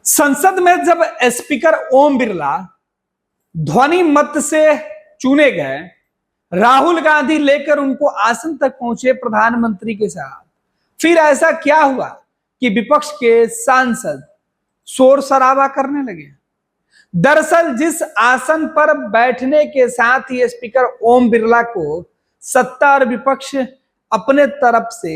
संसद में जब स्पीकर ओम बिरला ध्वनि मत से चुने गए, राहुल गांधी लेकर उनको आसन तक पहुंचे प्रधानमंत्री के साथ। फिर ऐसा क्या हुआ कि विपक्ष के सांसद शोर शराबा करने लगे। दरअसल जिस आसन पर बैठने के साथ ही स्पीकर ओम बिरला को सत्ता और विपक्ष अपने तरफ से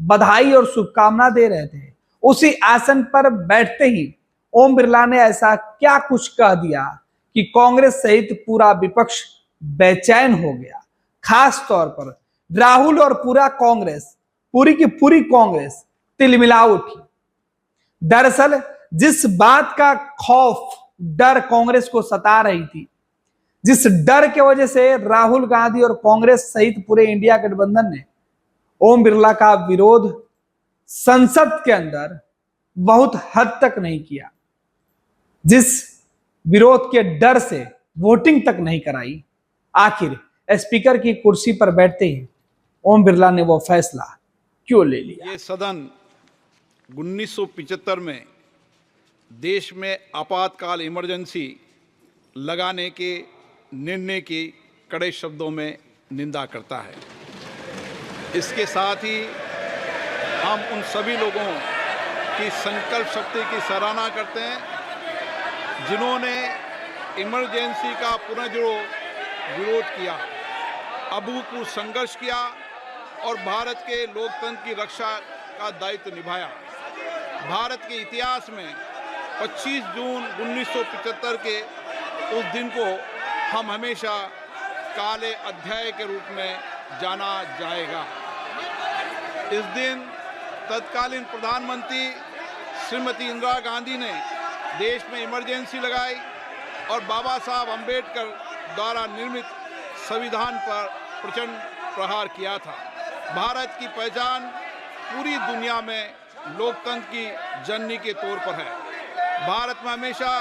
बधाई और शुभकामना दे रहे थे, उसी आसन पर बैठते ही ओम बिरला ने ऐसा क्या कुछ कह दिया कि कांग्रेस सहित पूरा विपक्ष बेचैन हो गया। खास तौर पर राहुल और पूरी की पूरी कांग्रेस तिलमिला उठी। दरअसल जिस बात का खौफ डर कांग्रेस को सता रही थी, जिस डर के वजह से राहुल गांधी और कांग्रेस सहित पूरे इंडिया गठबंधन ने ओम बिरला का विरोध संसद के अंदर बहुत हद तक नहीं किया, जिस विरोध के डर से वोटिंग तक नहीं कराई, आखिर स्पीकर की कुर्सी पर बैठते ही ओम बिरला ने वो फैसला क्यों ले लिया। ये सदन 1975 में देश में आपातकाल इमरजेंसी लगाने के निर्णय की कड़े शब्दों में निंदा करता है। इसके साथ ही हम उन सभी लोगों की संकल्प शक्ति की सराहना करते हैं जिन्होंने इमरजेंसी का पुनर्जोर विरोध किया, अभूतपूर्व संघर्ष किया और भारत के लोकतंत्र की रक्षा का दायित्व निभाया। भारत के इतिहास में 25 जून 1975 के उस दिन को हम हमेशा काले अध्याय के रूप में जाना जाएगा। इस दिन तत्कालीन प्रधानमंत्री श्रीमती इंदिरा गांधी ने देश में इमरजेंसी लगाई और बाबा साहब अंबेडकर द्वारा निर्मित संविधान पर प्रचंड प्रहार किया था। भारत की पहचान पूरी दुनिया में लोकतंत्र की जननी के तौर पर है। भारत में हमेशा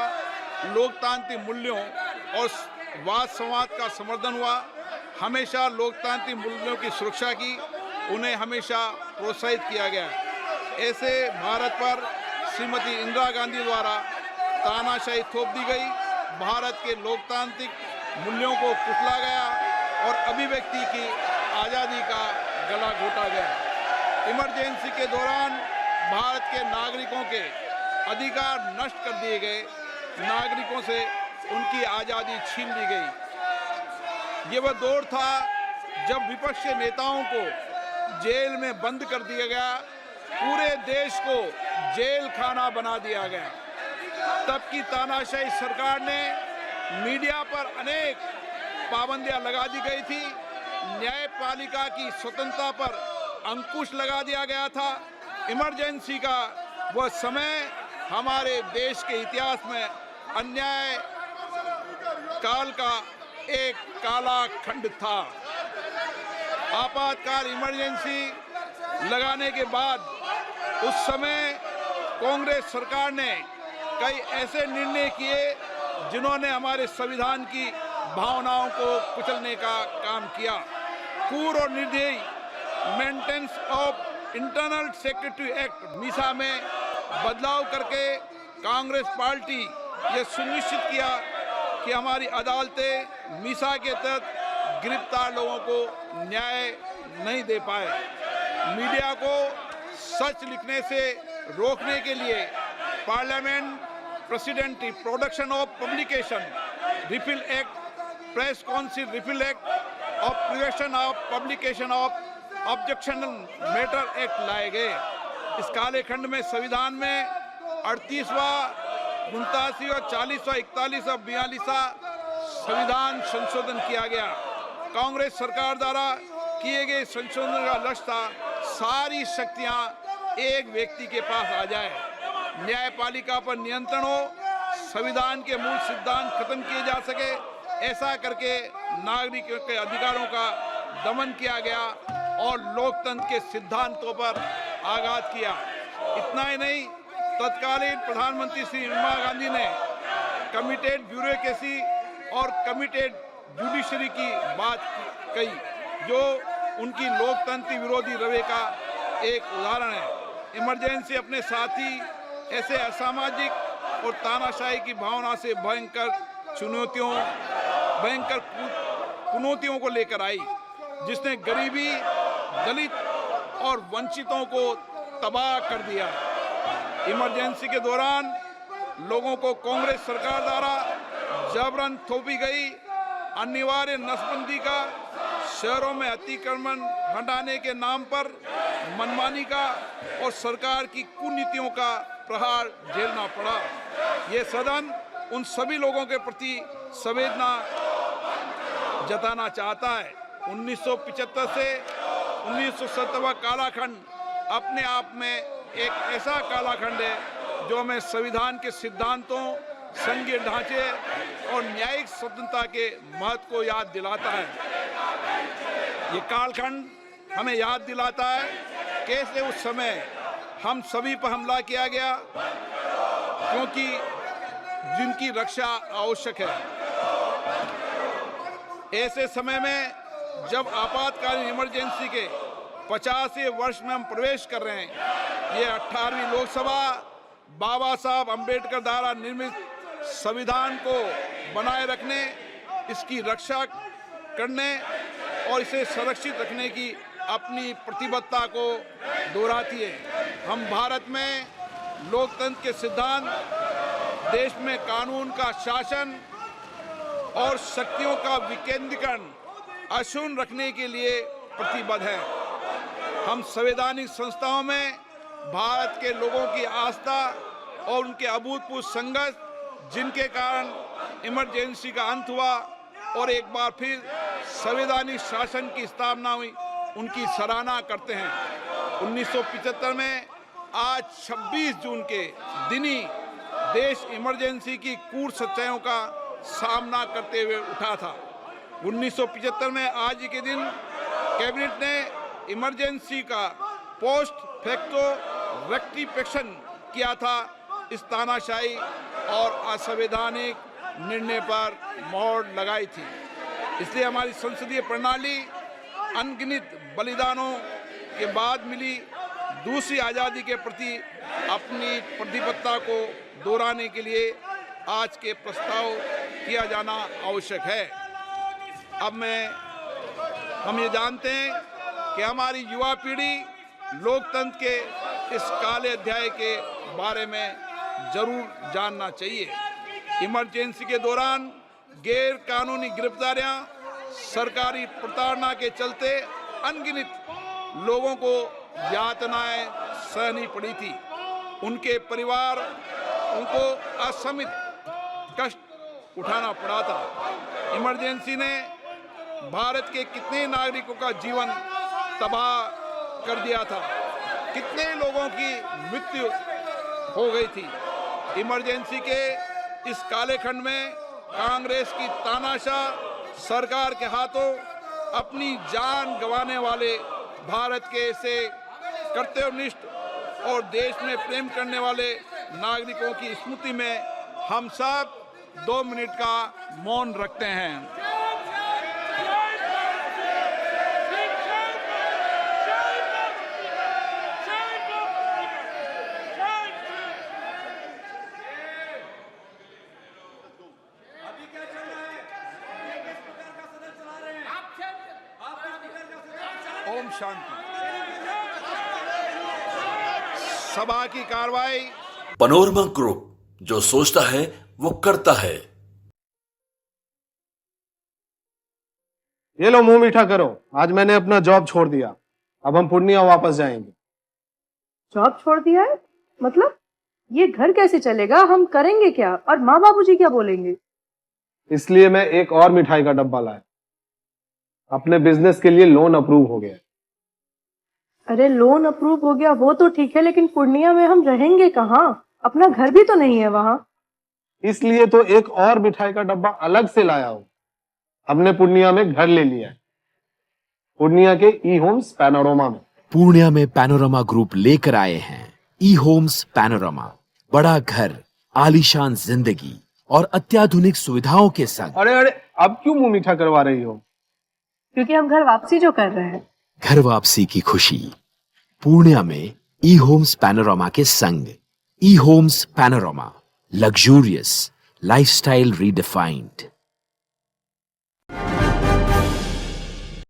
लोकतांत्रिक मूल्यों और वाद संवाद का समर्थन हुआ, हमेशा लोकतांत्रिक मूल्यों की सुरक्षा की, उन्हें हमेशा प्रोत्साहित किया गया। ऐसे भारत पर श्रीमती इंदिरा गांधी द्वारा तानाशाही थोप दी गई, भारत के लोकतांत्रिक मूल्यों को कुचला गया और अभिव्यक्ति की आज़ादी का गला घोटा गया। इमरजेंसी के दौरान भारत के नागरिकों के अधिकार नष्ट कर दिए गए, नागरिकों से उनकी आज़ादी छीन ली गई। ये वह दौर था जब विपक्ष के नेताओं को जेल में बंद कर दिया गया, पूरे देश को जेल खाना बना दिया गया। तब की तानाशाही सरकार ने मीडिया पर अनेक पाबंदियां लगा दी गई थी, न्यायपालिका की स्वतंत्रता पर अंकुश लगा दिया गया था। इमरजेंसी का वह समय हमारे देश के इतिहास में अन्याय काल का एक काला खंड था। आपातकाल इमरजेंसी लगाने के बाद उस समय कांग्रेस सरकार ने कई ऐसे निर्णय किए जिन्होंने हमारे संविधान की भावनाओं को कुचलने का काम किया। पूर्व और निर्दयी maintenance of internal secretary act Misa में बदलाव करके कांग्रेस पार्टी ये सुनिश्चित किया कि हमारी अदालतें मीसा के तहत गिरफ्तार लोगों को न्याय नहीं दे पाए। मीडिया को सच लिखने से रोकने के लिए parliament president production of publication refill act, press council refill act और prevention of publication of objectional matter act लाए गए। इस काले खंड में संविधान में 38वां, 89वां, 40वां, 41वां, 42वां संविधान संशोधन किया गया। कांग्रेस सरकार द्वारा किए गए संशोधन का लक्ष्य था सारी शक्तियां एक व्यक्ति के पास आ जाए, न्यायपालिका पर नियंत्रण हो, संविधान के मूल सिद्धांत खत्म किए जा सके। ऐसा करके नागरिकों के अधिकारों का दमन किया गया और लोकतंत्र के सिद्धांतों पर आघात किया। इतना ही नहीं, तत्कालीन प्रधानमंत्री श्री इंदिरा गांधी ने कमिटेड ब्यूरोक्रेसी और कमिटेड जुडिशरी की बात कही, जो उनकी लोकतंत्र विरोधी रवैये का एक उदाहरण है। इमरजेंसी अपने साथ ही ऐसे असामाजिक और तानाशाही की भावना से भयंकर चुनौतियों को लेकर आई, जिसने गरीबी, दलित और वंचितों को तबाह कर दिया। इमरजेंसी के दौरान लोगों को कांग्रेस सरकार द्वारा जबरन थोपी गई अनिवार्य नसबंदी का, शहरों में अतिक्रमण हटाने के नाम पर मनमानी का और सरकार की कुनीतियों का प्रहार झेलना पड़ा। ये सदन उन सभी लोगों के प्रति संवेदना जताना चाहता है। 1975 से 1970 कालाखंड अपने आप में एक ऐसा कालाखंड है जो हमें संविधान के सिद्धांतों, संघीय ढांचे और न्यायिक स्वतंत्रता के महत्व को याद दिलाता है। ये कालखंड हमें याद दिलाता है कैसे उस समय हम सभी पर हमला किया गया, क्योंकि जिनकी रक्षा आवश्यक है। ऐसे समय में जब आपातकालीन इमरजेंसी के 50वें वर्ष में हम प्रवेश कर रहे हैं, ये 18वीं लोकसभा बाबा साहब अंबेडकर द्वारा निर्मित संविधान को बनाए रखने, इसकी रक्षा करने और इसे संरक्षित रखने की अपनी प्रतिबद्धता को दोहराती है। हम भारत में लोकतंत्र के सिद्धांत, देश में कानून का शासन और शक्तियों का विकेंद्रीकरण अक्षुण्ण रखने के लिए प्रतिबद्ध हैं। हम संवैधानिक संस्थाओं में भारत के लोगों की आस्था और उनके अभूतपूर्व संघर्ष, जिनके कारण इमरजेंसी का अंत हुआ और एक बार फिर संवैधानिक शासन की स्थापना हुई, उनकी सराहना करते हैं। 1975 में आज 26 जून के दिन ही देश इमरजेंसी की कूट सच्चाइयों का सामना करते हुए उठा था। 1975 में आज ही के दिन कैबिनेट ने इमरजेंसी का पोस्ट फैक्टो रेक्टिफिकेशन किया था। इस तानाशाही और असंवैधानिक निर्णय पर मोहर लगाई थी। इसलिए हमारी संसदीय प्रणाली अनगिनत बलिदानों के बाद मिली दूसरी आज़ादी के प्रति अपनी प्रतिबद्धता को दोहराने के लिए आज के प्रस्ताव किया जाना आवश्यक है। अब हम ये जानते हैं कि हमारी युवा पीढ़ी लोकतंत्र के इस काले अध्याय के बारे में जरूर जानना चाहिए। इमरजेंसी के दौरान गैर कानूनी गिरफ्तारियां, सरकारी प्रताड़ना के चलते अनगिनत लोगों को यातनाएं सहनी पड़ी थी। उनके परिवार उनको असमित कष्ट उठाना पड़ा था। इमरजेंसी ने भारत के कितने नागरिकों का जीवन तबाह कर दिया था, कितने लोगों की मृत्यु हो गई थी। इमरजेंसी के इस काले खंड में कांग्रेस की तानाशाह सरकार के हाथों अपनी जान गंवाने वाले भारत के ऐसे कर्तव्यनिष्ठ और देश में प्रेम करने वाले नागरिकों की स्मृति में हम सब 2 मिनट का मौन रखते हैं। ओम शांति। सभा की कार्रवाई। पैनोरमा ग्रुप, जो सोचता है वो करता है। ये लो मुंह मीठा करो, आज मैंने अपना जॉब छोड़ दिया। अब हम पूर्णिया वापस जाएंगे। जॉब छोड़ दिया है? मतलब ये घर कैसे चलेगा? हम करेंगे क्या? और माँ बाबूजी क्या बोलेंगे? इसलिए मैं एक और मिठाई का डब्बा लाया। अपने बिजनेस के लिए लोन अप्रूव हो गया। अरे लोन अप्रूव हो गया वो तो ठीक है, लेकिन पूर्णिया में हम रहेंगे कहाँ? अपना घर भी तो नहीं है वहाँ। इसलिए तो एक और मिठाई का डब्बा अलग से लाया हूँ। हमने पूर्णिया में घर ले लिया है, पूर्णिया के ई होम्स पैनोरमा में। पूर्णिया में पैनोरमा ग्रुप लेकर आए हैं ई होम्स पैनोरमा। बड़ा घर, आलीशान जिंदगी और अत्याधुनिक सुविधाओं के संग। अरे अब क्यों मुंह मीठा करवा रही हो? क्योंकि हम घर वापसी जो कर रहे हैं। घर वापसी की खुशी पूर्णिया में ई होम्स पैनोरमा के संग। E homes panorama, Luxurious, lifestyle redefined.